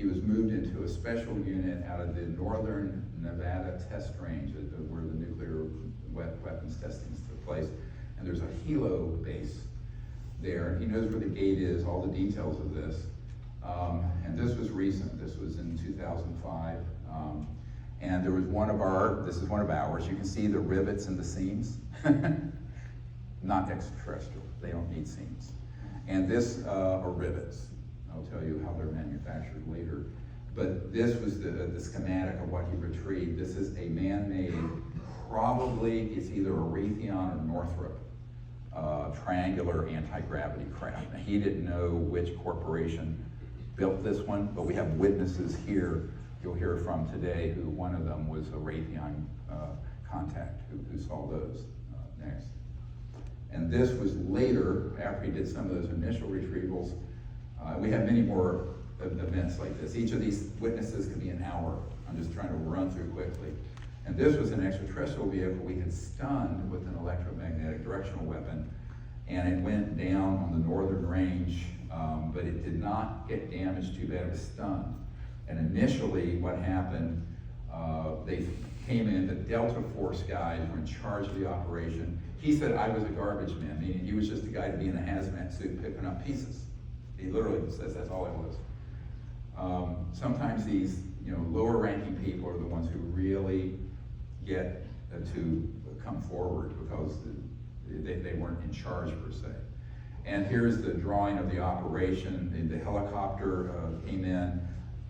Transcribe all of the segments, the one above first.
He was moved into a special unit out of the northern Nevada test range, where the nuclear weapons testing took place. And there's a helo base there. He knows where the gate is, all the details of this. And this was recent. This was in 2005. And there was this is one of ours. You can see the rivets and the seams. Not extraterrestrial. They don't need seams. And this are rivets. I'll tell you how they're manufactured later. But this was the schematic of what he retrieved. This is a man-made, probably it's either a Raytheon or Northrop triangular anti-gravity craft. Now, he didn't know which corporation built this one, but we have witnesses here you'll hear from today who one of them was a Raytheon contact who saw those next. And this was later, after he did some of those initial retrievals. We have many more events like this. Each of these witnesses could be an hour. I'm just trying to run through quickly. And this was an extraterrestrial vehicle we had stunned with an electromagnetic directional weapon, and it went down on the northern range, but it did not get damaged too bad. It was stunned. And initially what happened, they came in, the Delta Force guys were in charge of the operation. He said I was a garbage man, meaning he was just a guy to be in a hazmat suit picking up pieces. He literally says that's all it was. Sometimes these lower ranking people are the ones who really get to come forward because they weren't in charge per se. And here's the drawing of the operation. The helicopter came in,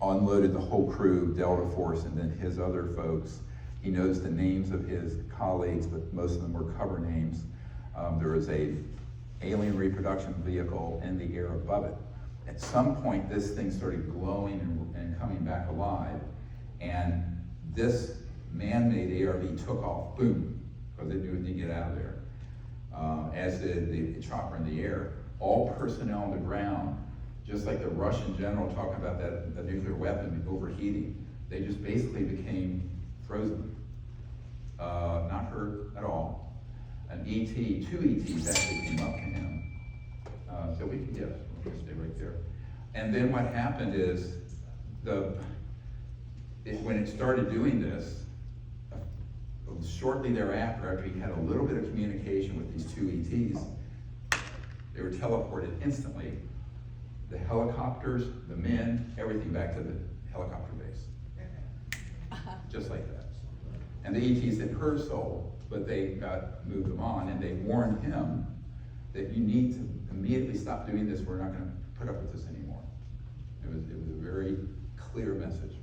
unloaded the whole crew, Delta Force, and then his other folks. He knows the names of his colleagues, but most of them were cover names. There was a alien reproduction vehicle in the air above it. At some point, this thing started glowing and coming back alive, and this man-made ARV took off, boom, because it knew it didn't get out of there. As did the chopper in the air. All personnel on the ground, just like the Russian general talking about the nuclear weapon overheating, they just basically became frozen. Not hurt at all. An ET, two ETs actually came up to him. So we can, yes, we'll stay right there. And then what happened is, when it started doing this, shortly thereafter, after he had a little bit of communication with these two ETs, they were teleported instantly. The helicopters, the men, everything back to the helicopter base. Just like that. And the ETs had heard soul, but they got moved them on, and they warned him that you need to immediately stop doing this. We're not going to put up with this anymore. It was a very clear message.